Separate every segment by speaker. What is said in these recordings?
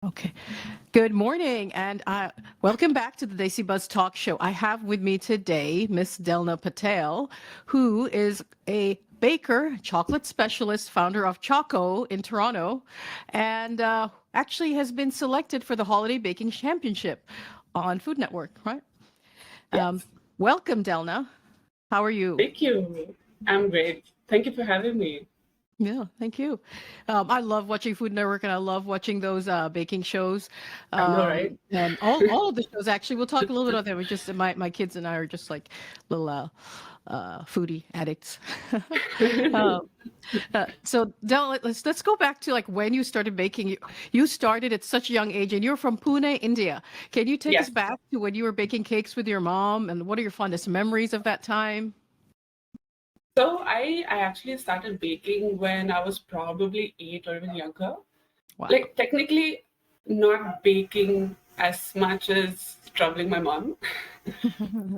Speaker 1: Okay. Good morning and welcome back to the Desi Buzz Talk Show. I have with me today Miss Delna Patel, who is a baker, chocolate specialist, founder of Choc Oh in Toronto, and actually has been selected for the Holiday Baking Championship on Food Network, right? Um,
Speaker 2: Yes,
Speaker 1: Welcome, Delna. How are you?
Speaker 2: thank you. I'm great. Thank you for having me.
Speaker 1: Yeah, thank you. I love watching Food Network and I love watching those baking shows.
Speaker 2: I know, right?
Speaker 1: And all of the shows actually, we'll talk a little bit about them. We just my kids and I are just like little foodie addicts. uh, so Del, let's go back to like when you started baking. You started at such a young age and you're from Pune, India. Can you take us
Speaker 2: Yes.
Speaker 1: back to when you were baking cakes with your mom and what are your fondest memories of that time?
Speaker 2: So I actually started baking when I was probably 8 or even younger.
Speaker 1: Wow.
Speaker 2: Like technically not baking as much as troubling my mom.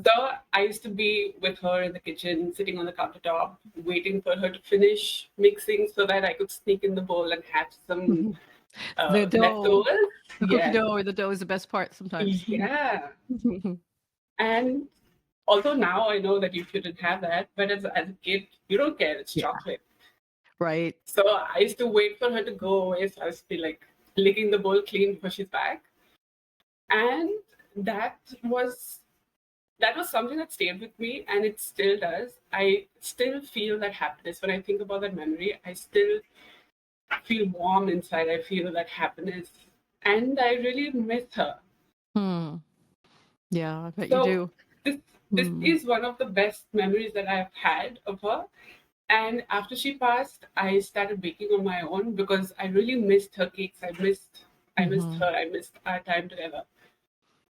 Speaker 2: So I used to be with her in the kitchen, sitting on the countertop, waiting for her to finish mixing so that I could sneak in the bowl and have some
Speaker 1: The dough,
Speaker 2: leftovers.
Speaker 1: the cookie
Speaker 2: Yes.
Speaker 1: dough or the dough is the best part sometimes.
Speaker 2: Yeah. And although now I know that you shouldn't have that, but as a kid, you don't care. It's
Speaker 1: Yeah,
Speaker 2: chocolate.
Speaker 1: right.
Speaker 2: So I used to wait for her to go away. So I used to be like licking the bowl clean before she's back. And that was that was something that stayed with me and it still does. I still feel that happiness. When I think about that memory, I still feel warm inside. I feel that happiness. And I really miss her.
Speaker 1: Hmm. Yeah, I bet you
Speaker 2: So
Speaker 1: do.
Speaker 2: this this
Speaker 1: Hmm.
Speaker 2: is one of the best memories that I've had of her. And after she passed, I started baking on my own because I really missed her cakes. I missed
Speaker 1: Hmm.
Speaker 2: her. I missed our time together.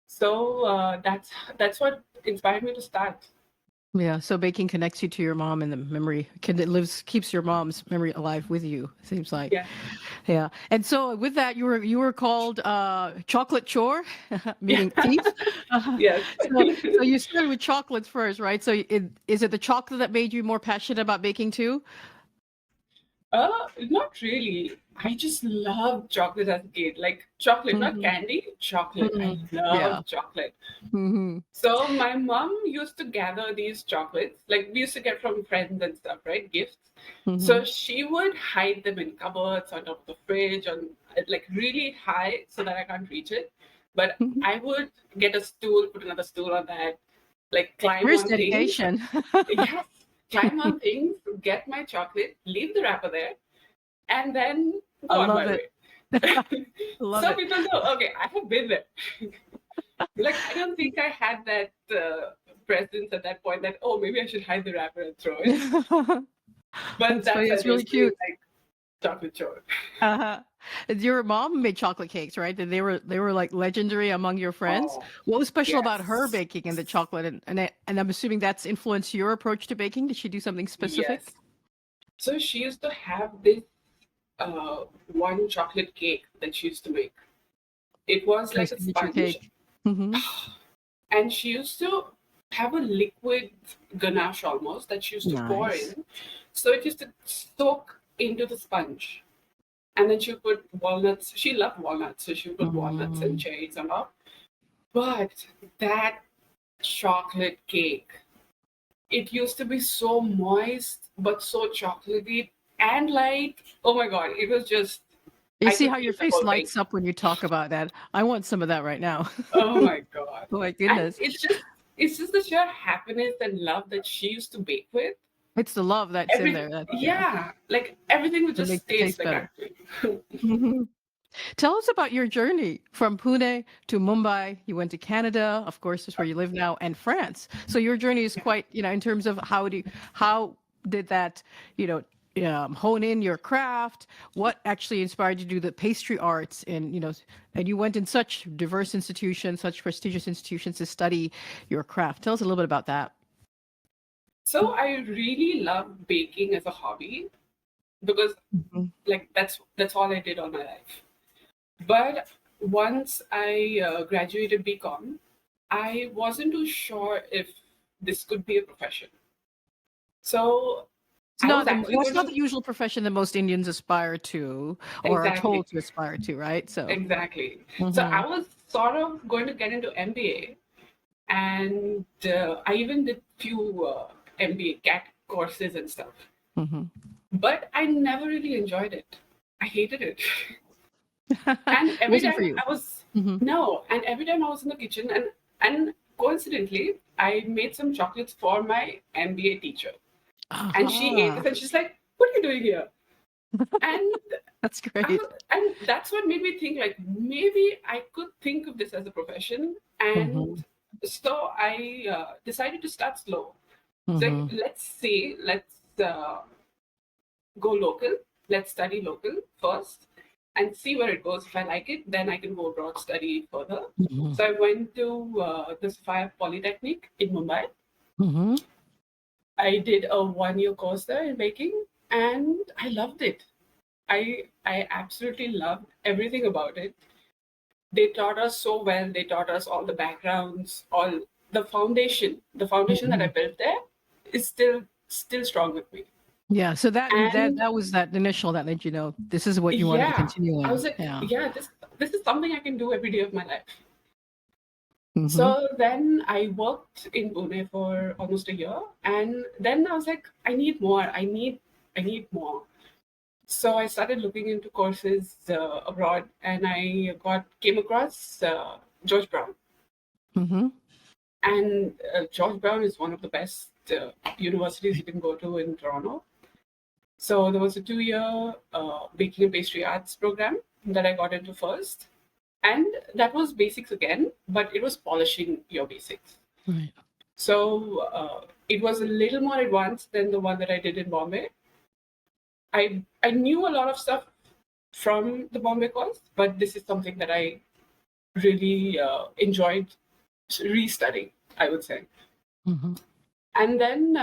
Speaker 2: So that's what inspired me to start.
Speaker 1: Yeah, so baking connects you to your mom and the memory it lives keeps your mom's memory alive with you, seems like.
Speaker 2: Yeah,
Speaker 1: Yeah. And so with that you were called chocolate chore,
Speaker 2: yeah,
Speaker 1: meaning thief.
Speaker 2: yes.
Speaker 1: So you started with chocolates first, right? So is it the chocolate that made you more passionate about baking too?
Speaker 2: Not really. I just love chocolate as a kid. Like chocolate, not
Speaker 1: Hmm.
Speaker 2: candy, chocolate. I
Speaker 1: Hmm. Yeah.
Speaker 2: love chocolate.
Speaker 1: Hmm.
Speaker 2: So my mom used to gather these chocolates, like we used to get from friends and stuff, right? Gifts. So
Speaker 1: Hmm.
Speaker 2: she would hide them in cupboards on top of the fridge, on like really high so that I can't reach it. But I would get a stool, put another stool on that, like climb
Speaker 1: There's
Speaker 2: on things.
Speaker 1: dedication.
Speaker 2: Yes, climb on things, get my chocolate, leave the wrapper there, and then
Speaker 1: I
Speaker 2: go on
Speaker 1: love
Speaker 2: my
Speaker 1: it.
Speaker 2: way.
Speaker 1: Love
Speaker 2: So
Speaker 1: it.
Speaker 2: people know, okay, I have been there. Like I don't think I had that presence at that point that oh maybe I should hide the wrapper and throw it. But
Speaker 1: That's
Speaker 2: that
Speaker 1: funny. It's
Speaker 2: said, it
Speaker 1: really
Speaker 2: was really
Speaker 1: cute.
Speaker 2: like chocolate chore.
Speaker 1: Uh-huh. Your mom made chocolate cakes, right? And they were like legendary among your friends.
Speaker 2: Oh
Speaker 1: What was special about her
Speaker 2: yes,
Speaker 1: baking and the chocolate and I'm assuming that's influenced your approach to baking. Did she do something specific?
Speaker 2: yes. So she used to have this one chocolate cake that she used to make. It was
Speaker 1: Her
Speaker 2: like a
Speaker 1: signature
Speaker 2: sponge,
Speaker 1: cake. Hmm.
Speaker 2: and she used to have a liquid ganache almost that she used to pour
Speaker 1: Nice.
Speaker 2: in. So it used to soak into the sponge. And then she would put walnuts. She loved walnuts, so she would put walnuts and
Speaker 1: Mm.
Speaker 2: cherries on top. But that chocolate cake, it used to be so moist, but so chocolatey and light. Oh my god, it was just,
Speaker 1: You
Speaker 2: I
Speaker 1: see
Speaker 2: could
Speaker 1: how your
Speaker 2: eat the
Speaker 1: face
Speaker 2: whole thing.
Speaker 1: lights up when you talk about that. I want some of that right now.
Speaker 2: Oh my god.
Speaker 1: Oh my
Speaker 2: And
Speaker 1: goodness.
Speaker 2: it's just the sheer happiness and love that she used to bake with.
Speaker 1: It's the love that's in
Speaker 2: Every
Speaker 1: there. That yeah,
Speaker 2: yeah, like everything would
Speaker 1: that
Speaker 2: just
Speaker 1: makes it
Speaker 2: taste
Speaker 1: taste
Speaker 2: like
Speaker 1: better.
Speaker 2: actually.
Speaker 1: Mhm. Tell us about your journey from Pune to Mumbai. You went to Canada, of course, is where you live now, and France. So your journey is quite, in terms of how did that, you know, hone in your craft? What actually inspired you to do the pastry arts? And you went in such diverse institutions, such prestigious institutions to study your craft. Tell us a little bit about that.
Speaker 2: So I really love baking as a hobby because
Speaker 1: Mhm.
Speaker 2: like that's all I did all my life. But once I graduated BCom, I wasn't too sure if this could be a profession. So
Speaker 1: It's
Speaker 2: I was
Speaker 1: not the
Speaker 2: actually
Speaker 1: that's
Speaker 2: going
Speaker 1: not
Speaker 2: to
Speaker 1: the usual profession that most Indians aspire to or are
Speaker 2: exactly,
Speaker 1: told to aspire to, right? So,
Speaker 2: exactly. So
Speaker 1: mhm,
Speaker 2: I was sort of going to get into MBA, and I even did few MBA CAT courses and stuff.
Speaker 1: mhm.
Speaker 2: But I never really enjoyed it. I hated it. And every
Speaker 1: Wasn't for
Speaker 2: time
Speaker 1: you.
Speaker 2: I was
Speaker 1: Mhm.
Speaker 2: no, and every time I was in the kitchen, and coincidentally, I made some chocolates for my MBA teacher, and she ate
Speaker 1: Aha.
Speaker 2: this, and she's like, "What are you doing here?" And
Speaker 1: That's great.
Speaker 2: and that's what made me think like maybe I could think of this as a profession, and
Speaker 1: Mhm,
Speaker 2: so I decided to start slow. So like,
Speaker 1: mhm,
Speaker 2: let's go local. Let's study local first and see where it goes. If I like it, then I can go abroad, study further.
Speaker 1: mhm,
Speaker 2: So I went to the Sapphire Polytechnic in Mumbai.
Speaker 1: mhm.
Speaker 2: I did a 1 year course there in baking, and I loved it. I absolutely loved everything about it. They taught us so well. They taught us all the backgrounds, all the foundation. The foundation that I
Speaker 1: Mhm.
Speaker 2: built there is still strong with me.
Speaker 1: Yeah, so that
Speaker 2: And
Speaker 1: that was that initial that let you know this is what you wanted to
Speaker 2: yeah,
Speaker 1: continue
Speaker 2: I
Speaker 1: in.
Speaker 2: was like,
Speaker 1: Yeah.
Speaker 2: yeah, this is something I can do every day of my life.
Speaker 1: Mhm,
Speaker 2: So then I worked in Pune for almost a year, and then I was like, I need more. I need more. So I started looking into courses abroad, and I got came across George Brown,
Speaker 1: mhm.
Speaker 2: and George Brown is one of the best universities you can go to in Toronto. So there was a 2 year baking and pastry arts program that I got into first, and that was basics again, but it was polishing your basics.
Speaker 1: Right.
Speaker 2: So it was a little more advanced than the one that I did in Bombay. I knew a lot of stuff from the Bombay course, but this is something that I really enjoyed restudying, I would say.
Speaker 1: Mhm.
Speaker 2: And then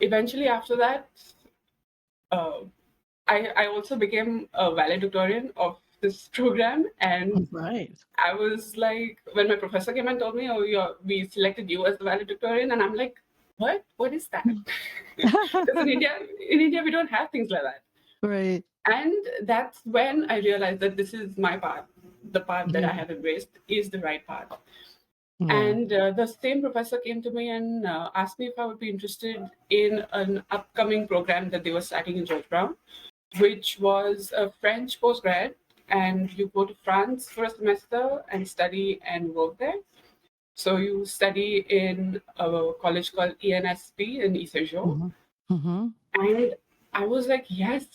Speaker 2: eventually after that, uh, I also became a valedictorian of this program, and
Speaker 1: Right.
Speaker 2: I was like, when my professor came and told me, "Oh, we selected you as the valedictorian," and I'm like, "What? What is that?" Because in India, we don't have things like that.
Speaker 1: Right.
Speaker 2: And that's when I realized that this is my path. The path that I
Speaker 1: Yeah.
Speaker 2: have embraced is the right path.
Speaker 1: Yeah.
Speaker 2: And the same professor came to me and asked me if I would be interested in an upcoming program that they were starting in George Brown, which was a French postgrad. And you go to France for a semester and study and work there. So you study in a college called ENSP in Isejo.
Speaker 1: Mhm. Mhm.
Speaker 2: And I was like, yes,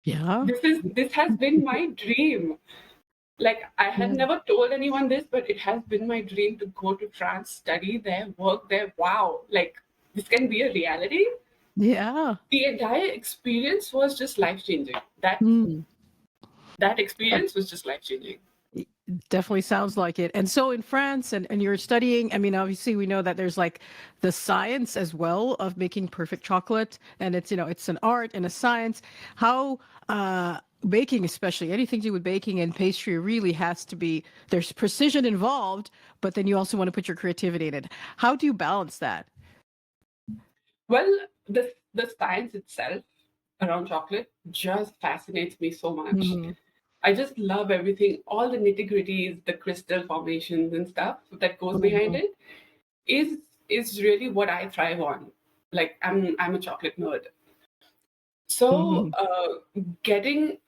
Speaker 1: Yeah.
Speaker 2: this has been my dream. Like I had
Speaker 1: Yeah.
Speaker 2: never told anyone this, but it has been my dream to go to France, study there, work there. Wow, like this can be a reality.
Speaker 1: Yeah.
Speaker 2: The entire experience was just life changing.
Speaker 1: Mm.
Speaker 2: That experience was just life changing.
Speaker 1: It definitely sounds like it. And so in France and you're studying, I mean, obviously we know that there's like the science as well of making perfect chocolate. And it's, it's an art and a science. How baking, especially anything to do with baking and pastry really has to be, there's precision involved, but then you also want to put your creativity in it. How do you balance that?
Speaker 2: Well, the science itself around chocolate just fascinates me so much.
Speaker 1: Hmm.
Speaker 2: I just love everything, all the nitty gritties, the crystal formations and stuff that goes behind
Speaker 1: Hmm.
Speaker 2: it is is really what I thrive on. Like I'm a chocolate nerd. So
Speaker 1: Hmm.
Speaker 2: getting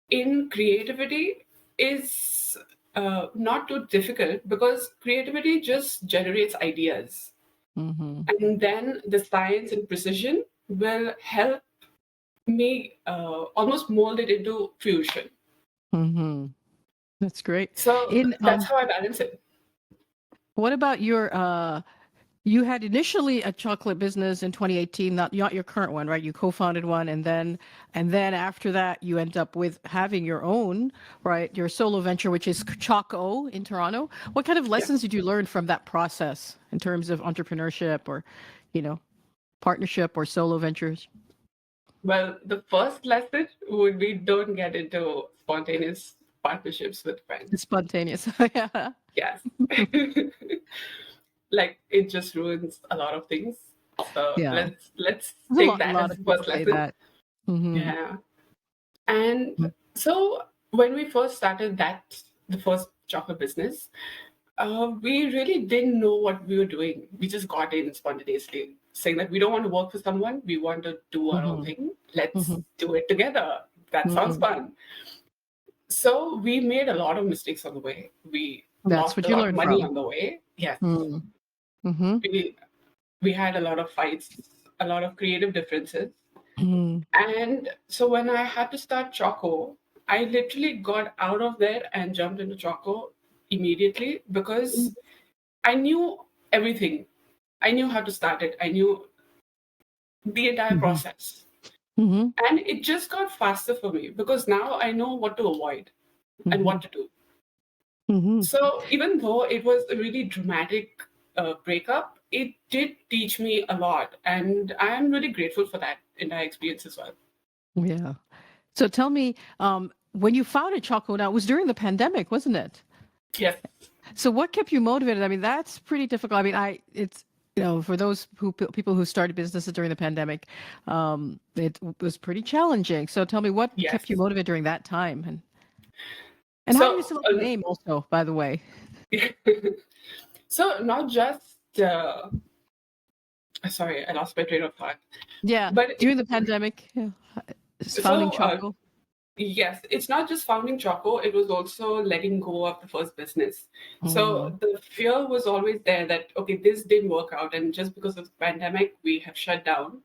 Speaker 2: in creativity is not too difficult because creativity just generates ideas,
Speaker 1: Hmm.
Speaker 2: and then the science and precision will help me almost mold it into fusion.
Speaker 1: Hmm. That's great.
Speaker 2: So
Speaker 1: In
Speaker 2: that's how I balance it.
Speaker 1: what about your you had initially a chocolate business in 2018, not your current one, right? You co-founded one and then after that you end up with having your own, right? Your solo venture, which is Choc Oh in Toronto. What kind of
Speaker 2: Yeah.
Speaker 1: lessons did you learn from that process in terms of entrepreneurship or, you know, partnership or solo ventures?
Speaker 2: Well, the first lesson would be don't get into spontaneous partnerships with friends.
Speaker 1: It's spontaneous. Yeah.
Speaker 2: Yes. Like it just ruins a lot of things. So
Speaker 1: Yeah.
Speaker 2: let's
Speaker 1: There's
Speaker 2: take
Speaker 1: a
Speaker 2: that
Speaker 1: lot
Speaker 2: as
Speaker 1: of
Speaker 2: the
Speaker 1: people
Speaker 2: first
Speaker 1: say
Speaker 2: lesson.
Speaker 1: that. Hmm.
Speaker 2: Yeah. And so when we first started the first chocolate business, we really didn't know what we were doing. We just got in spontaneously, saying that we don't want to work for someone. We want to do our own
Speaker 1: Hmm.
Speaker 2: thing. Let's
Speaker 1: Hmm.
Speaker 2: do it together. That sounds
Speaker 1: Hmm.
Speaker 2: fun. So we made a lot of mistakes on the way. We
Speaker 1: That's
Speaker 2: lost
Speaker 1: what
Speaker 2: a
Speaker 1: you
Speaker 2: lot of
Speaker 1: learn
Speaker 2: money
Speaker 1: from.
Speaker 2: on the way. Yes,
Speaker 1: Mm. Hmm.
Speaker 2: we we had a lot of fights, a lot of creative differences.
Speaker 1: Mm.
Speaker 2: And so when I had to start Choc Oh, I literally got out of there and jumped into Choc Oh immediately because I knew everything. I knew how to start it. I knew the entire
Speaker 1: Hmm.
Speaker 2: process.
Speaker 1: Hmm.
Speaker 2: And it just got faster for me because now I know what to avoid and
Speaker 1: Hmm.
Speaker 2: what to do.
Speaker 1: Hmm.
Speaker 2: So even though it was a really dramatic breakup, it did teach me a lot. And I am really grateful for that entire experience as well.
Speaker 1: Yeah. So tell me, when you founded Choc Oh, now it was during the pandemic, wasn't it?
Speaker 2: Yes.
Speaker 1: So what kept you motivated? I mean, that's pretty difficult. I mean, it's for those people who started businesses during the pandemic, it was pretty challenging. So tell me, what
Speaker 2: Yes.
Speaker 1: kept you motivated during that time, and how did you
Speaker 2: So,
Speaker 1: select the name? Also, by the way,
Speaker 2: so not just sorry, I lost my train of thought.
Speaker 1: yeah,
Speaker 2: But
Speaker 1: during the pandemic, yeah, founding
Speaker 2: so
Speaker 1: Choco.
Speaker 2: yes, it's not just founding Choco, it was also letting go of the first business.
Speaker 1: Mm,
Speaker 2: So the fear was always there that, okay, this didn't work out. And just because of the pandemic, we have shut down.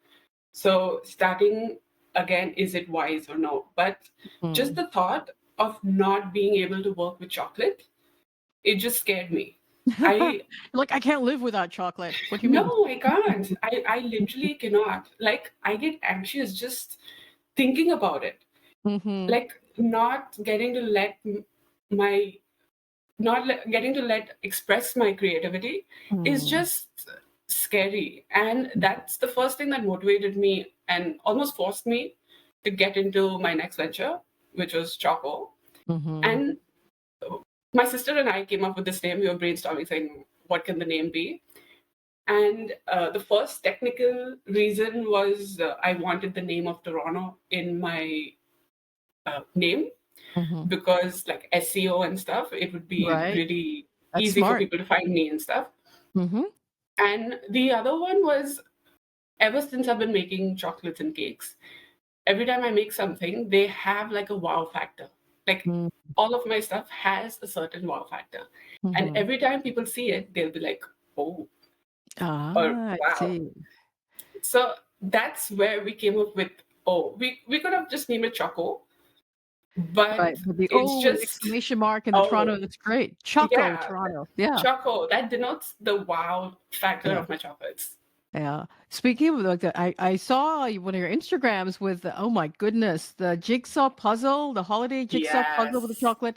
Speaker 2: So starting again, is it wise or no? But just
Speaker 1: mm.
Speaker 2: the thought of not being able to work with chocolate, it just scared me. I
Speaker 1: Like I can't live without chocolate. What do you mean?
Speaker 2: No, I can't. I literally cannot. Like, I get anxious just thinking about it.
Speaker 1: Hmm.
Speaker 2: Like, not getting to let my, getting to let express my creativity is
Speaker 1: Mm.
Speaker 2: just scary. And that's the first thing that motivated me and almost forced me to get into my next venture, which was Choc Oh.
Speaker 1: Hmm.
Speaker 2: And my sister and I came up with this name. We were brainstorming, saying, what can the name be? And the first technical reason was I wanted the name of Toronto in my name
Speaker 1: Hmm.
Speaker 2: because, like SEO and stuff, it would be
Speaker 1: Right.
Speaker 2: really
Speaker 1: That's
Speaker 2: easy for
Speaker 1: smart.
Speaker 2: people to find me and stuff.
Speaker 1: Hmm.
Speaker 2: And the other one was ever since I've been making chocolates and cakes, every time I make something, they have like a wow factor. Like all of my stuff has a certain wow factor. And
Speaker 1: Mm-hmm.
Speaker 2: every time people see it, they'll be like, oh, or
Speaker 1: Ah, I
Speaker 2: wow.
Speaker 1: see.
Speaker 2: So that's where we came up with we could have just named it Choco,
Speaker 1: Right.
Speaker 2: but
Speaker 1: But the
Speaker 2: it's
Speaker 1: O and
Speaker 2: just
Speaker 1: exclamation mark and the
Speaker 2: oh
Speaker 1: Toronto, that's great. Choco,
Speaker 2: yeah,
Speaker 1: Toronto. Yeah.
Speaker 2: Choco. That denotes the wow factor
Speaker 1: Yeah.
Speaker 2: of my chocolates.
Speaker 1: Yeah. Speaking of like that, I saw one of your Instagrams with oh my goodness, the jigsaw puzzle, the holiday jigsaw puzzle with the
Speaker 2: Yes.
Speaker 1: chocolate.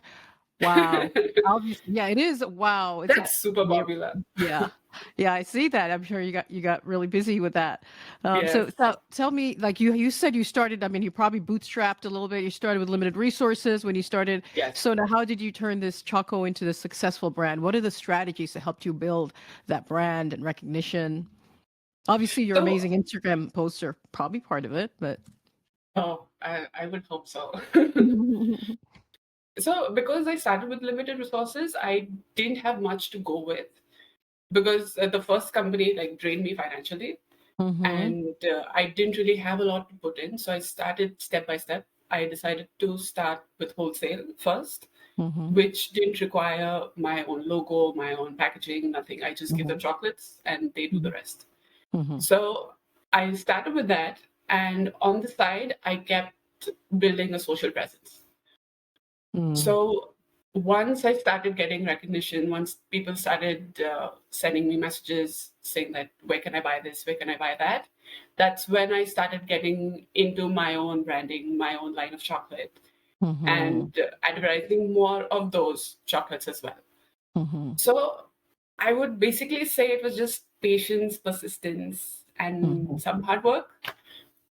Speaker 1: Wow. Obviously, yeah, it is. Wow. It's
Speaker 2: That's super popular.
Speaker 1: yeah. Yeah, I see that. I'm sure you got really busy with that.
Speaker 2: Yes.
Speaker 1: So tell me, like you said you started, I mean, you probably bootstrapped a little bit. You started with limited resources when you started.
Speaker 2: Yes.
Speaker 1: So now how did you turn this Choco into this successful brand? What are the strategies that helped you build that brand and recognition? Obviously, your
Speaker 2: So
Speaker 1: amazing Instagram posts are probably part of it, but
Speaker 2: I would hope so. So because I started with limited resources, I didn't have much to go with because the first company like drained me financially
Speaker 1: mm-hmm.
Speaker 2: and I didn't really have a lot to put in. So I started step by step. I decided to start with wholesale first,
Speaker 1: Mm-hmm.
Speaker 2: which didn't require my own logo, my own packaging, nothing. I just give
Speaker 1: Mm-hmm.
Speaker 2: them chocolates and they do the rest.
Speaker 1: Mm-hmm.
Speaker 2: So I started with that. And on the side, I kept building a social presence.
Speaker 1: Mm-hmm.
Speaker 2: So once I started getting recognition, once people started sending me messages saying that, where can I buy this? Where can I buy that? That's when I started getting into my own branding, my own line of chocolate,
Speaker 1: Mm-hmm.
Speaker 2: and advertising more of those chocolates as well.
Speaker 1: Mm-hmm.
Speaker 2: So I would basically say it was just patience, persistence, and some hard work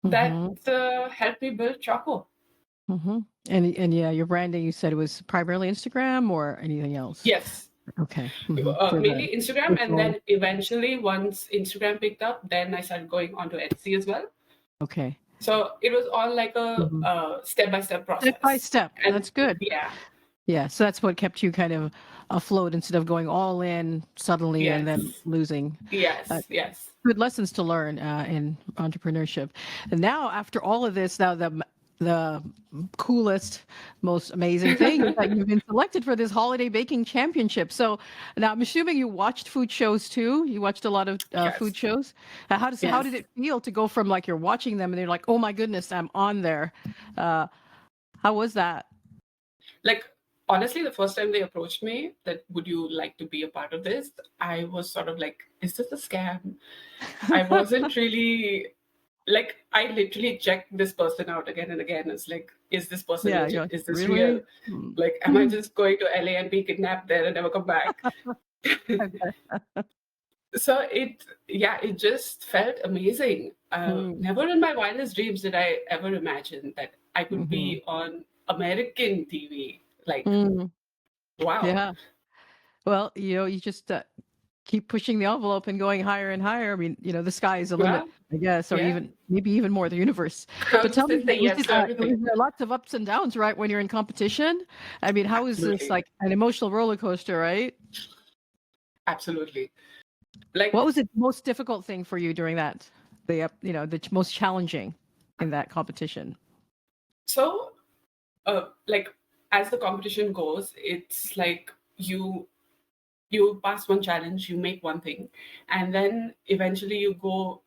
Speaker 2: that
Speaker 1: Mm-hmm.
Speaker 2: helped me build Choco.
Speaker 1: Mm-hmm. And yeah, your branding, you said it was primarily Instagram or anything else?
Speaker 2: Yes.
Speaker 1: Okay. For the
Speaker 2: Mainly Instagram, and
Speaker 1: personal.
Speaker 2: then eventually, once Instagram picked up, then I started going onto Etsy as well.
Speaker 1: Okay.
Speaker 2: So it was all like a
Speaker 1: Mhm.
Speaker 2: step-by-step
Speaker 1: Step by
Speaker 2: process.
Speaker 1: step.
Speaker 2: And
Speaker 1: That's good.
Speaker 2: yeah,
Speaker 1: Yeah. So that's what kept you kind of afloat instead of going all in suddenly and then
Speaker 2: yes,
Speaker 1: losing. Uh,
Speaker 2: yes, yes.
Speaker 1: good lessons to learn in entrepreneurship. And now, after all of this, now the coolest, most amazing thing is that you've been selected for this holiday baking championship. So now I'm assuming you watched food shows too. You watched a lot of food
Speaker 2: Yes,
Speaker 1: shows. How did
Speaker 2: yes.
Speaker 1: it feel to go from like you're watching them and they're like, oh my goodness, I'm on there. Uh, how was that?
Speaker 2: Like, honestly, the first time they approached me that would you like to be a part of this, I was sort of like, is this a scam? I wasn't really like, I literally checked this person out again and again. It's like, is this person
Speaker 1: Yeah, you're
Speaker 2: legit?
Speaker 1: like,
Speaker 2: Is this real?
Speaker 1: really? Hmm.
Speaker 2: Like, am I just going to LA and be kidnapped there and never come back?
Speaker 1: I bet.
Speaker 2: So it just felt amazing.
Speaker 1: Mm,
Speaker 2: Never in my wildest dreams did I ever imagine that I could
Speaker 1: mhm.
Speaker 2: be on American TV. Like,
Speaker 1: Mm,
Speaker 2: wow.
Speaker 1: yeah. Well, you just keep pushing the envelope and going higher and higher. I mean, the sky is the limit,
Speaker 2: Well,
Speaker 1: I guess, or
Speaker 2: yeah.
Speaker 1: even maybe even more the universe.
Speaker 2: I
Speaker 1: But
Speaker 2: would
Speaker 1: tell me,
Speaker 2: just say yes to
Speaker 1: was
Speaker 2: everything.
Speaker 1: there lots of ups and downs, right, when you're in competition? I mean, how is this
Speaker 2: Absolutely.
Speaker 1: like an emotional roller coaster, right?
Speaker 2: Absolutely. Like,
Speaker 1: What was the most difficult thing for you during that? The most challenging in that competition?
Speaker 2: so, like, as the competition goes, it's like you pass one challenge, you make one thing, and then eventually you go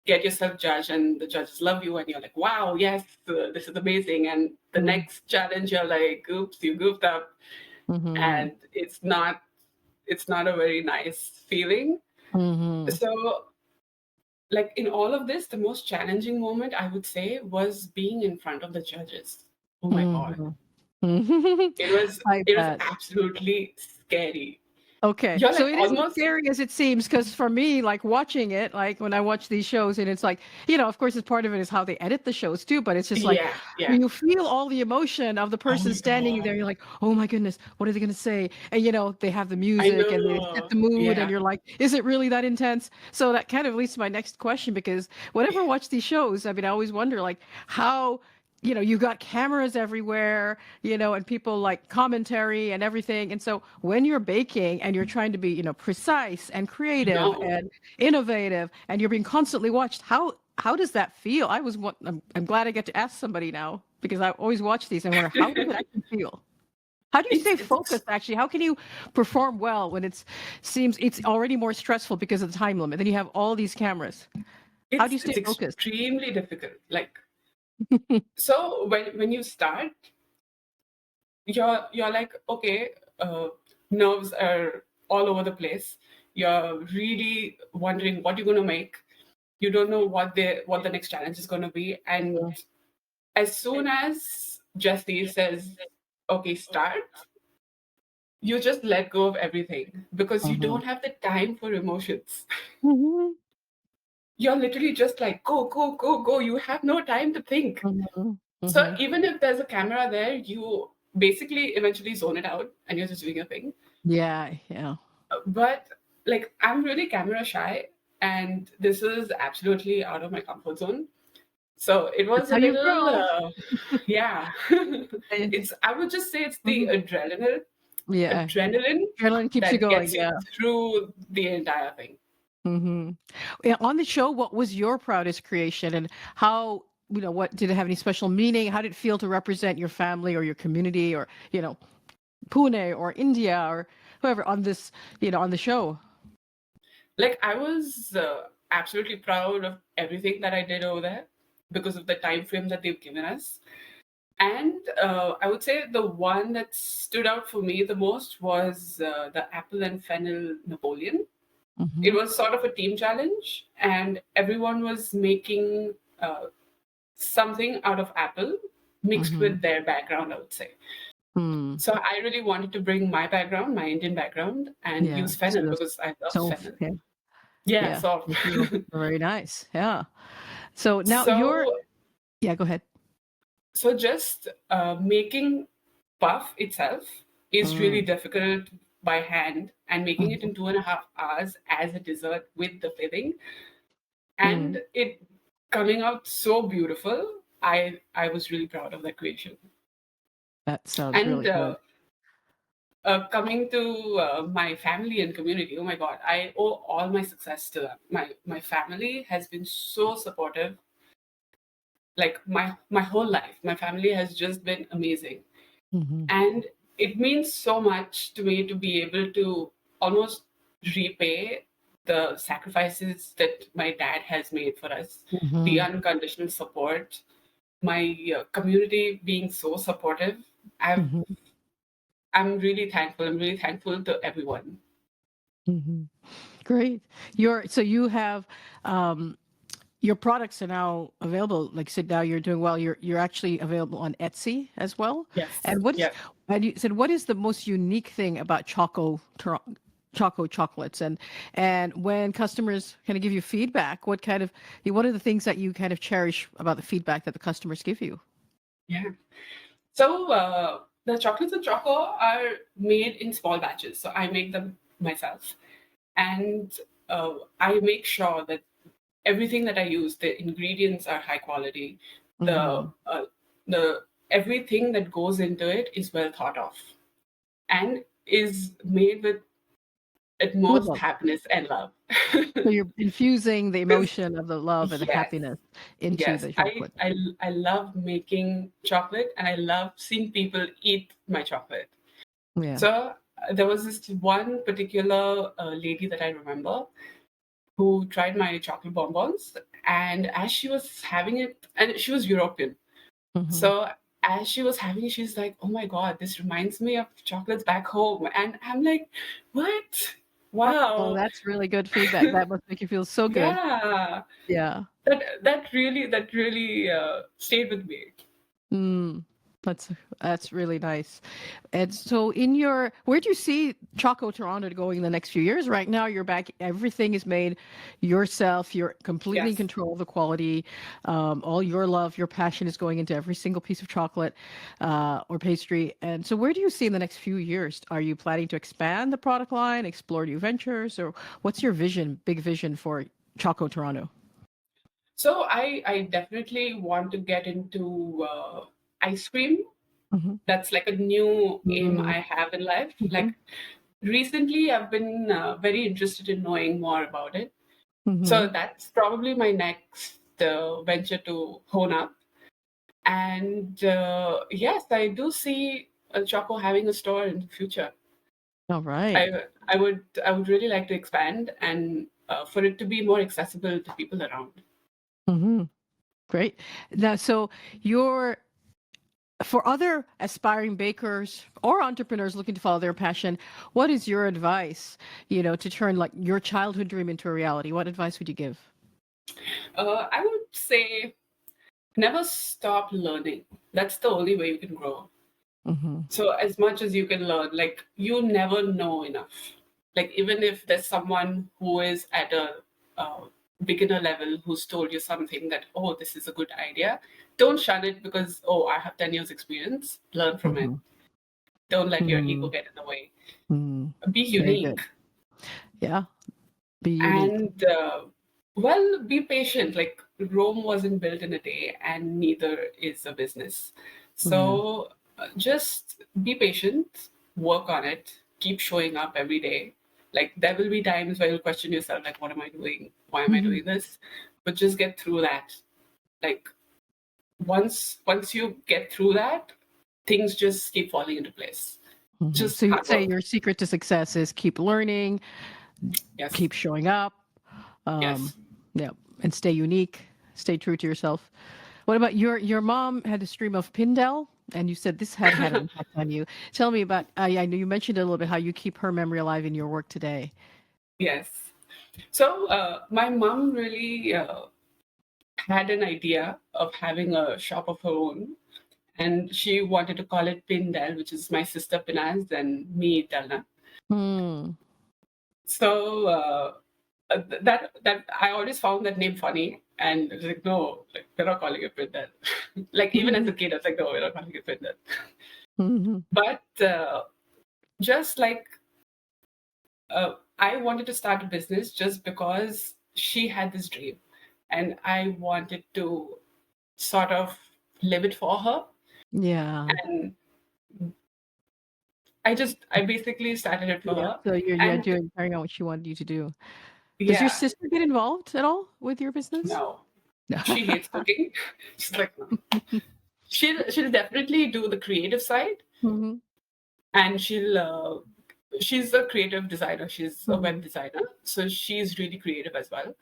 Speaker 2: get yourself judged, and the judges love you, and you're like, wow, yes, this is amazing. And the
Speaker 1: Mm,
Speaker 2: next challenge, you're like, oops, you goofed up,
Speaker 1: mhm,
Speaker 2: and it's not a very nice feeling.
Speaker 1: mhm,
Speaker 2: So, like in all of this, the most challenging moment I would say was being in front of the judges. Oh my god,
Speaker 1: mhm. Mhm.
Speaker 2: it was
Speaker 1: I
Speaker 2: it was
Speaker 1: bet.
Speaker 2: absolutely scary.
Speaker 1: Okay.
Speaker 2: You're
Speaker 1: So
Speaker 2: like
Speaker 1: it isn't
Speaker 2: almost,
Speaker 1: scary as it seems, because for me, like watching it, like when I watch these shows, and it's like, of course, it's part of it is how they edit the shows too, but it's just like
Speaker 2: yeah, yeah.
Speaker 1: when you feel all the emotion of the
Speaker 2: Oh
Speaker 1: person
Speaker 2: my
Speaker 1: standing there,
Speaker 2: god,
Speaker 1: you're like, oh my goodness, what are they going to say? And they have the
Speaker 2: I
Speaker 1: music and they set
Speaker 2: know.
Speaker 1: the mood, and
Speaker 2: Yeah,
Speaker 1: you're like, is it really that intense? So that kind of leads to my next question, because whenever I watch these shows, I mean, I always wonder like how. You got cameras everywhere, and people like commentary and everything. And so when you're baking and you're trying to be, precise and
Speaker 2: I
Speaker 1: creative
Speaker 2: know.
Speaker 1: and innovative and you're being constantly watched, how does that feel? I'm glad I get to ask somebody now because I always watch these and wonder how does it actually feel? How do you
Speaker 2: it's
Speaker 1: stay
Speaker 2: it's
Speaker 1: focused actually? How can you perform well when it seems it's already more stressful because of the time limit? Then you have all these cameras. How do
Speaker 2: it's
Speaker 1: you stay
Speaker 2: it's
Speaker 1: focused?
Speaker 2: extremely difficult. Like, so when you start, you're like, okay, nerves are all over the place. You're really wondering what you're going to make. You don't know what the next challenge is going to be. And as soon as Jesse says, okay, start, you just let go of everything because you
Speaker 1: Mhm.
Speaker 2: don't have the time for emotions.
Speaker 1: Mhm.
Speaker 2: You're literally just like, go, go, go, go. You have no time to think.
Speaker 1: Mhm.
Speaker 2: So
Speaker 1: Mhm.
Speaker 2: even if there's a camera there, you basically eventually zone it out and you're just doing your thing.
Speaker 1: Yeah, yeah.
Speaker 2: But like, I'm really camera shy, and this is absolutely out of my comfort zone. So it
Speaker 1: That's
Speaker 2: was a
Speaker 1: how you
Speaker 2: little,
Speaker 1: grow.
Speaker 2: yeah.
Speaker 1: Eh,
Speaker 2: I would just say it's the
Speaker 1: mhm. Yeah.
Speaker 2: adrenaline
Speaker 1: Adrenaline keeps you
Speaker 2: that
Speaker 1: going,
Speaker 2: gets you
Speaker 1: yeah.
Speaker 2: through the entire thing.
Speaker 1: Mhm. Yeah, on the show, what was your proudest creation, and how, what did it have any special meaning? How did it feel to represent your family or your community or, Pune or India or whoever on this, on the show?
Speaker 2: Like, I was absolutely proud of everything that I did over there because of the time frame that they've given us. And I would say the one that stood out for me the most was the apple and fennel Napoleon. It
Speaker 1: Mhm.
Speaker 2: was sort of a team challenge, and everyone was making something out of apple mixed
Speaker 1: Mhm.
Speaker 2: with their background, I would say.
Speaker 1: Hmm.
Speaker 2: So I really wanted to bring my background, my Indian background, and
Speaker 1: Yeah.
Speaker 2: use
Speaker 1: So
Speaker 2: fennel
Speaker 1: that's
Speaker 2: because I love
Speaker 1: so
Speaker 2: fennel.
Speaker 1: yeah.
Speaker 2: Yeah,
Speaker 1: Yeah.
Speaker 2: so
Speaker 1: I feel very nice. Yeah. So now you're
Speaker 2: so
Speaker 1: yeah, go ahead.
Speaker 2: so just making puff itself is really
Speaker 1: Mm.
Speaker 2: difficult by hand and making it
Speaker 1: Mhm.
Speaker 2: in 2.5 hours as a dessert with the filling,
Speaker 1: Mm.
Speaker 2: and it coming out so beautiful. I was really proud of that creation.
Speaker 1: That sounds
Speaker 2: And
Speaker 1: really good.
Speaker 2: coming to my family and community, oh my God, I owe all my success to them. My family has been so supportive. Like my whole life, my family has just been amazing,
Speaker 1: Mhm.
Speaker 2: and it means so much to me to be able to almost repay the sacrifices that my dad has made for us, the
Speaker 1: Mhm.
Speaker 2: unconditional support, my community being so supportive. I've
Speaker 1: Mhm.
Speaker 2: I'm really thankful. I'm really thankful to everyone.
Speaker 1: Mhm. Great. So you have um, your products are now available. Like you said, now you're doing well. You're actually available on Etsy as well.
Speaker 2: Yes.
Speaker 1: And what is
Speaker 2: Yes.
Speaker 1: and you said what is the most unique thing about Choco chocolates? And when customers kind of give you feedback, what are the things that you kind of cherish about the feedback that the customers give you?
Speaker 2: Yeah. So the chocolates at Choco are made in small batches. So I make them myself, and I make sure that everything that I use, the ingredients are high quality. The
Speaker 1: Hmm.
Speaker 2: the everything that goes into it is well thought of and is made with
Speaker 1: With
Speaker 2: utmost
Speaker 1: love.
Speaker 2: happiness and love.
Speaker 1: So you're infusing the
Speaker 2: Because
Speaker 1: emotion of the love and the
Speaker 2: yes,
Speaker 1: happiness into
Speaker 2: yes,
Speaker 1: the
Speaker 2: I,
Speaker 1: chocolate.
Speaker 2: I I love making chocolate and I love seeing people eat my chocolate.
Speaker 1: Yeah.
Speaker 2: So there was this one particular lady that I remember who tried my chocolate bonbons, and as she was having it, and she was European,
Speaker 1: Hmm.
Speaker 2: so as she was having it, she's like, "Oh my God, this reminds me of chocolates back home," and I'm like, "What?
Speaker 1: Oh,
Speaker 2: Wow,
Speaker 1: that's really good feedback. That must make you feel so good.
Speaker 2: yeah."
Speaker 1: Yeah.
Speaker 2: That really stayed with me.
Speaker 1: Mm, that's that's really nice. And so where do you see Choco Toronto going in the next few years? Right now you're back, everything is made yourself. You're completely in
Speaker 2: Yes.
Speaker 1: control of the quality. All your love, your passion is going into every single piece of chocolate or pastry. And so where do you see in the next few years? Are you planning to expand the product line, explore new ventures, or what's your big vision for Choco Toronto?
Speaker 2: So I definitely want to get into ice cream.
Speaker 1: Hmm.
Speaker 2: That's like a new aim
Speaker 1: Hmm.
Speaker 2: I have in life.
Speaker 1: Hmm.
Speaker 2: Like recently, I've been very interested in knowing more about it. So
Speaker 1: Hmm.
Speaker 2: that's probably my next venture to hone up. And yes, I do see Choco having a store in the future.
Speaker 1: All right.
Speaker 2: I would really like to expand and for it to be more accessible to people around.
Speaker 1: Hmm. Great. Now, so you're for other aspiring bakers or entrepreneurs looking to follow their passion, what is your advice, to turn like your childhood dream into a reality? What advice would you give?
Speaker 2: I would say never stop learning. That's the only way you can grow.
Speaker 1: Hmm.
Speaker 2: So as much as you can learn, like you never know enough. Like even if there's someone who is at a uh, beginner level who's told you something that, oh, this is a good idea, don't shun it because, oh, I have 10 years experience. Learn from it.
Speaker 1: Hmm.
Speaker 2: Don't let your ego
Speaker 1: Hmm.
Speaker 2: get in the way.
Speaker 1: Hmm.
Speaker 2: Be
Speaker 1: Very
Speaker 2: unique.
Speaker 1: good. Yeah. Be unique.
Speaker 2: And well, be patient. Like Rome wasn't built in a day, and neither is a business.
Speaker 1: Yeah.
Speaker 2: So just be patient, work on it, keep showing up every day. Like there will be times where you'll question yourself, like, what am I doing? Why am I
Speaker 1: Hmm.
Speaker 2: doing this? But just get through that. Like once you get through that, things just keep falling into place.
Speaker 1: Hmm.
Speaker 2: Just
Speaker 1: So you'd
Speaker 2: hard
Speaker 1: say
Speaker 2: work.
Speaker 1: your secret to success is keep learning,
Speaker 2: Yes.
Speaker 1: keep showing up, um,
Speaker 2: Yes.
Speaker 1: yeah, and stay unique, stay true to yourself. What about your mom had a stream of Pindell, and you said this had an impact on you. Tell me about. I know you mentioned a little bit how you keep her memory alive in your work today.
Speaker 2: Yes. So my mom really had an idea of having a shop of her own, and she wanted to call it Pindel, which is my sister Pinaz and me Delna.
Speaker 1: Hmm.
Speaker 2: So that I always found that name funny, and I was like, no, like we're not calling it Pindel. Like even as a kid, I was like, no, we're not calling it Pindel.
Speaker 1: Hmm.
Speaker 2: But just like I wanted to start a business just because she had this dream, and I wanted to sort of live it for her.
Speaker 1: Yeah.
Speaker 2: And I basically started it for
Speaker 1: Yeah.
Speaker 2: her.
Speaker 1: So you're
Speaker 2: And
Speaker 1: doing carrying out what she wanted you to do. Does your
Speaker 2: yeah,
Speaker 1: sister get involved at all with your business?
Speaker 2: no,
Speaker 1: No.
Speaker 2: she hates cooking. She's like, no. She'll definitely do the creative side,
Speaker 1: Mhm.
Speaker 2: and she's a creative designer. She's a web
Speaker 1: Mhm.
Speaker 2: designer, so she's really creative as well.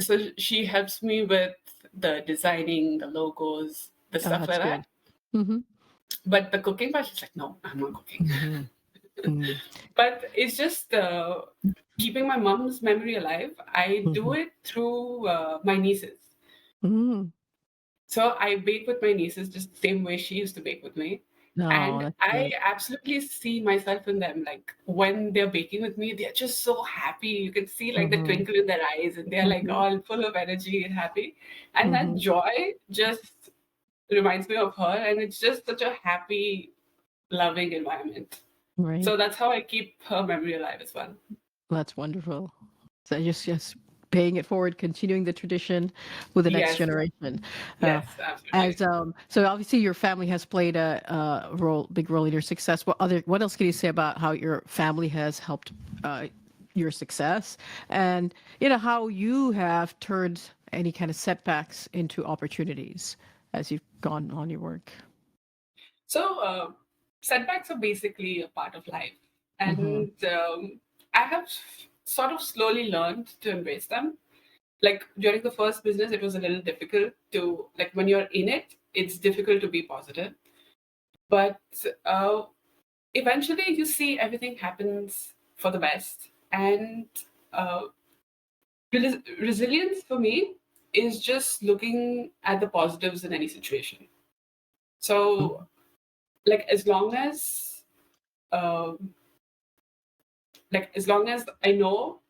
Speaker 2: So she helps me with the designing, the logos, the
Speaker 1: Oh,
Speaker 2: stuff
Speaker 1: that's
Speaker 2: like
Speaker 1: good.
Speaker 2: that.
Speaker 1: Mhm.
Speaker 2: But the cooking part, she's like, no, I'm not cooking.
Speaker 1: Mhm. Mhm.
Speaker 2: But it's just keeping my mom's memory alive. I do
Speaker 1: Mhm.
Speaker 2: it through my nieces.
Speaker 1: Mhm.
Speaker 2: So I bake with my nieces just the same way she used to bake with me.
Speaker 1: Oh,
Speaker 2: And
Speaker 1: that's
Speaker 2: I
Speaker 1: great.
Speaker 2: absolutely see myself in them. Like when they're baking with me, they're just so happy. You can see like the
Speaker 1: Mhm.
Speaker 2: twinkle in their eyes, and they're like
Speaker 1: Mhm.
Speaker 2: all full of energy and happy. And that
Speaker 1: Mhm.
Speaker 2: joy just reminds me of her. And it's just such a happy, loving environment.
Speaker 1: Right.
Speaker 2: So that's how I keep her memory alive as well.
Speaker 1: That's wonderful. So just paying it forward, continuing the tradition with the next
Speaker 2: Yes,
Speaker 1: generation. Uh,
Speaker 2: yes, absolutely.
Speaker 1: as so obviously your family has played a big role in your success. What else can you say about how your family has helped your success, and how you have turned any kind of setbacks into opportunities as you've gone on your work?
Speaker 2: So, setbacks are basically a part of life.
Speaker 1: Mm-hmm.
Speaker 2: And I have sort of slowly learned to embrace them. Like during the first business, it was a little difficult to, like, when you're in it, it's difficult to be positive. But eventually, you see everything happens for the best. And uh, resilience for me is just looking at the positives in any situation. So, like, um, as long as I know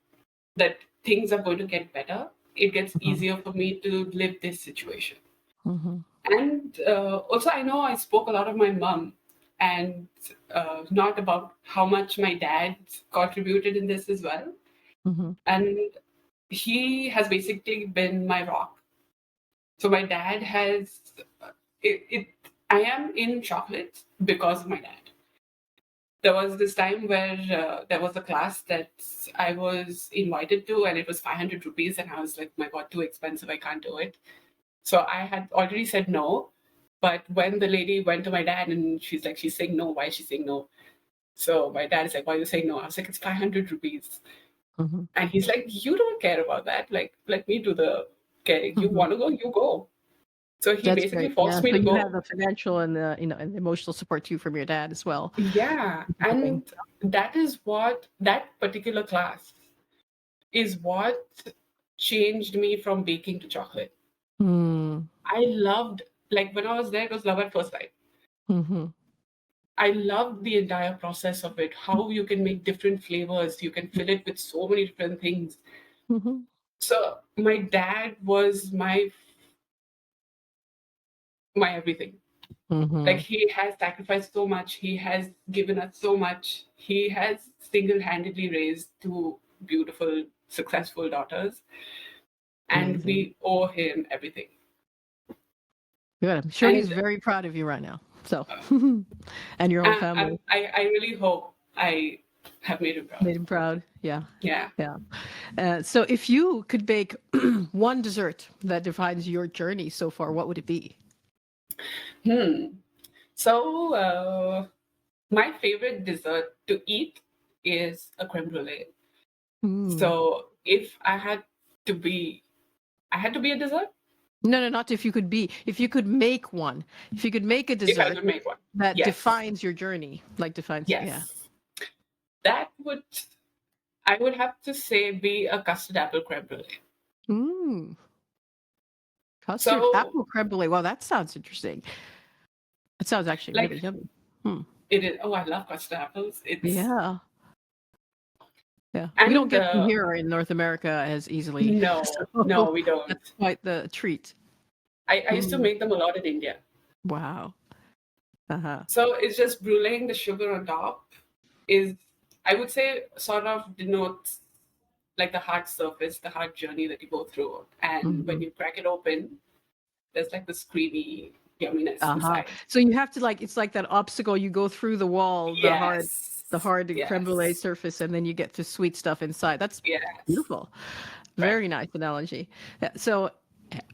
Speaker 2: that things are going to get better, it gets
Speaker 1: Mm-hmm.
Speaker 2: easier for me to live this situation.
Speaker 1: Mm-hmm.
Speaker 2: And also, I know I spoke a lot of my mom, and not about how much my dad contributed in this as well.
Speaker 1: Mm-hmm.
Speaker 2: And he has basically been my rock. So my dad has it. I am in chocolate because of my dad. There was this time where there was a class that I was invited to, and it was 500 rupees, and I was like, "My God, too expensive! I can't do it." So I had already said no. But when the lady went to my dad, and she's like, "She's saying no. Why is she saying no?" So my dad is like, "Why are you saying no?" I was like, "It's 500 rupees,"
Speaker 1: Mm-hmm.
Speaker 2: and he's like, "You don't care about that. Like, let me do the caring. You
Speaker 1: Mm-hmm.
Speaker 2: want to go, you go." So he
Speaker 1: That's
Speaker 2: basically
Speaker 1: great. Yeah.
Speaker 2: forced me
Speaker 1: So
Speaker 2: to
Speaker 1: you have
Speaker 2: go.
Speaker 1: the financial and the and the emotional support too from your dad as well.
Speaker 2: Yeah,
Speaker 1: Doing.
Speaker 2: and that is what that particular class is what changed me from baking to chocolate.
Speaker 1: Mm.
Speaker 2: I loved, like when I was there, it was love at first sight.
Speaker 1: Mhm.
Speaker 2: I loved the entire process of it, how you can make different flavors, you can fill it with so many different things.
Speaker 1: Mhm.
Speaker 2: So my dad was my everything. Like
Speaker 1: Mhm.
Speaker 2: he has sacrificed so much, he has given us so much, he has single-handedly raised two beautiful, successful daughters, and
Speaker 1: Amazing.
Speaker 2: we owe him everything.
Speaker 1: Good. I'm sure he's
Speaker 2: And
Speaker 1: very proud of you right now. So,
Speaker 2: uh,
Speaker 1: and your whole family
Speaker 2: I really hope I have made him proud.
Speaker 1: made him proud. Yeah.
Speaker 2: Yeah.
Speaker 1: Yeah. So, if you could bake one dessert that defines your journey so far, what would it be?
Speaker 2: Hmm. So, my favorite dessert to eat is a creme brulee.
Speaker 1: Mm.
Speaker 2: So, if I had to be a dessert.
Speaker 1: No, no, not if you could be. If you could make one. If you could make a
Speaker 2: If I
Speaker 1: dessert
Speaker 2: could make one,
Speaker 1: that
Speaker 2: yes,
Speaker 1: defines your journey, like defines, yeah.
Speaker 2: yes, that would I would have to say be a custard apple creme brulee.
Speaker 1: Mm. Custard
Speaker 2: So,
Speaker 1: apple creme brulee. Wow, that sounds interesting. It sounds actually
Speaker 2: like
Speaker 1: really yummy. Hmm.
Speaker 2: it is. Oh, I love custard apples. It's
Speaker 1: Yeah. Yeah. We don't
Speaker 2: and
Speaker 1: get them here in North America as easily.
Speaker 2: no,
Speaker 1: So
Speaker 2: no, we don't.
Speaker 1: that's quite the treat.
Speaker 2: I used to
Speaker 1: Mm.
Speaker 2: make them a lot in India.
Speaker 1: Wow. Uh-huh.
Speaker 2: So it's just bruleeing the sugar on top is I would say sort of denotes like the hard surface, the hard journey that you go through. And when
Speaker 1: Mhm.
Speaker 2: you crack it open, there's like this creamy yumminess
Speaker 1: Uh-huh.
Speaker 2: inside.
Speaker 1: So you have to like it's like that obstacle you go through the wall, the
Speaker 2: Yes.
Speaker 1: hard creme brulee
Speaker 2: Yes.
Speaker 1: surface, and then you get the sweet stuff inside. That's
Speaker 2: Yes.
Speaker 1: beautiful.
Speaker 2: Right.
Speaker 1: Very nice analogy. So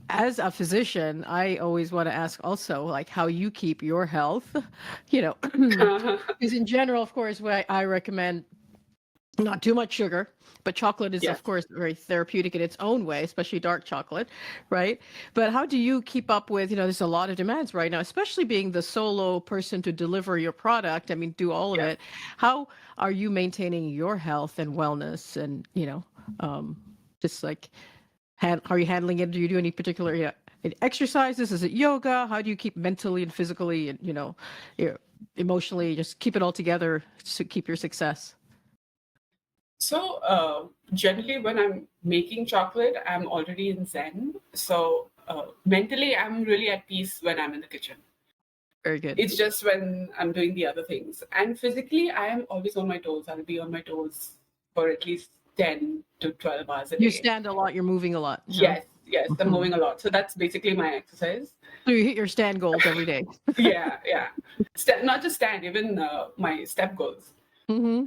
Speaker 1: as a physician, I always want to ask also like how you keep your health, you know, because in general, of course, what I recommend not too much sugar, but chocolate is,
Speaker 2: Yes.
Speaker 1: of course, very therapeutic in its own way, especially dark chocolate, right? But how do you keep up with, there's a lot of demands right now, especially being the solo person to deliver your product. I mean, do all of
Speaker 2: Yeah.
Speaker 1: it. How are you maintaining your health and wellness and, just like, how are you handling it? Do you do any particular exercises? Is it yoga? How do you keep mentally and physically and, emotionally, just keep it all together to keep your success?
Speaker 2: So generally, when I'm making chocolate, I'm already in Zen. So mentally, I'm really at peace when I'm in the kitchen.
Speaker 1: Very good.
Speaker 2: It's just when I'm doing the other things. And physically, I am always on my toes. I'll be on my toes for at least 10 to 12 hours a
Speaker 1: You
Speaker 2: day.
Speaker 1: stand a lot, you're moving a lot, huh?
Speaker 2: Yes, yes, I'm
Speaker 1: Mhm.
Speaker 2: moving a lot. So that's basically my exercise.
Speaker 1: So you hit your stand goals every day.
Speaker 2: Yeah, yeah. Not just stand, even my step goals.
Speaker 1: Mm-hmm.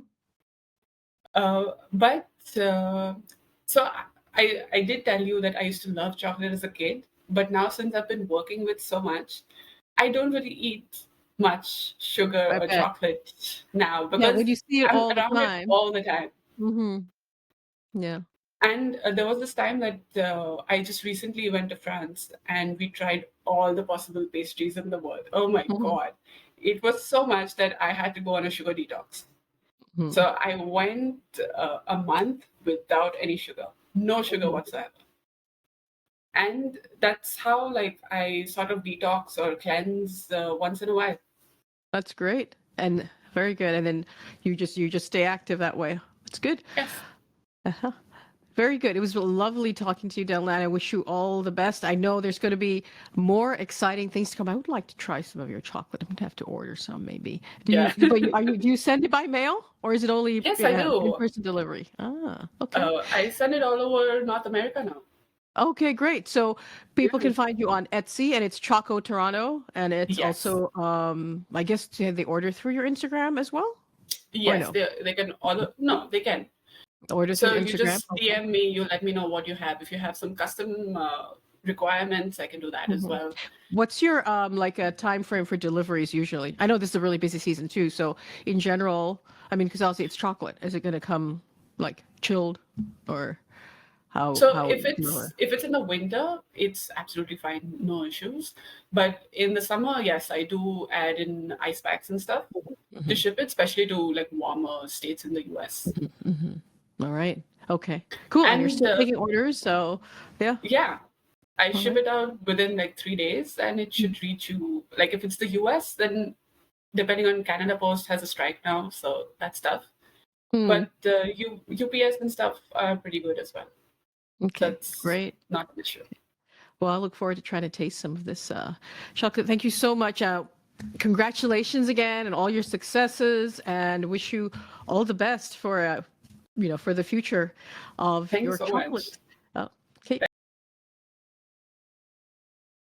Speaker 2: But so I did tell you that I used to love chocolate as a kid, but now since I've been working with so much, I don't really eat much sugar
Speaker 1: I
Speaker 2: or
Speaker 1: bet.
Speaker 2: chocolate now
Speaker 1: Yeah,
Speaker 2: because
Speaker 1: when you see it
Speaker 2: I'm
Speaker 1: all the
Speaker 2: around it
Speaker 1: time.
Speaker 2: all the time.
Speaker 1: Mm-hmm. Yeah.
Speaker 2: And there was this time that I just recently went to France and we tried all the possible pastries in the world. Oh my
Speaker 1: Mm-hmm.
Speaker 2: God. It was so much that I had to go on a sugar detox.
Speaker 1: Mm-hmm.
Speaker 2: So I went a month without any sugar, no sugar
Speaker 1: Mm-hmm.
Speaker 2: whatsoever. And that's how like I sort of detox or cleanse once in a while.
Speaker 1: That's great. And very good. And then you just stay active that way. It's good.
Speaker 2: Yes.
Speaker 1: Uh-huh. Very good. It was lovely talking to you, Delna. I wish you all the best. I know there's going to be more exciting things to come. I would like to try some of your chocolate. I'm going to have to order some, maybe.
Speaker 2: Yeah.
Speaker 1: Do you send it by mail or is it only
Speaker 2: Yes, I do.
Speaker 1: in-person delivery? Ah, okay.
Speaker 2: I send it all over North America now.
Speaker 1: Okay, great. So people
Speaker 2: Yeah.
Speaker 1: can find you on Etsy and it's Choc Oh Toronto and it's
Speaker 2: Yes.
Speaker 1: also I guess they order through your Instagram as well? Or
Speaker 2: Yes,
Speaker 1: no?
Speaker 2: they can all no, they can.
Speaker 1: Order through
Speaker 2: So you
Speaker 1: Instagram?
Speaker 2: just
Speaker 1: Okay.
Speaker 2: DM me, you let me know what you have. If you have some custom requirements, I can do that as
Speaker 1: Mhm.
Speaker 2: well.
Speaker 1: What's your like a time frame for deliveries usually? I know this is a really busy season too, so in general, I mean, because obviously it's chocolate. Is it going to come like chilled or
Speaker 2: So
Speaker 1: how would
Speaker 2: if
Speaker 1: you deliver?
Speaker 2: it's in the winter, it's absolutely fine, no issues. But in the summer, yes, I do add in ice packs and stuff to
Speaker 1: Hmm.
Speaker 2: ship it, especially to like warmer states in the US.
Speaker 1: Hmm. All right. Okay. Cool. And you're
Speaker 2: And
Speaker 1: still taking orders, so yeah.
Speaker 2: yeah, I
Speaker 1: All
Speaker 2: ship
Speaker 1: right.
Speaker 2: it out within like 3 days, and it should reach you. Like if it's the US, then depending on Canada Post has a strike now, so that's tough.
Speaker 1: Hmm.
Speaker 2: But UPS and stuff are pretty good as well.
Speaker 1: Okay.
Speaker 2: That's
Speaker 1: Great.
Speaker 2: not an issue.
Speaker 1: Well, I look forward to trying to taste some of this chocolate. Thank you so much. Congratulations again and all your successes, and wish you all the best for for the future of
Speaker 2: Thank you
Speaker 1: your
Speaker 2: so much.
Speaker 1: chocolate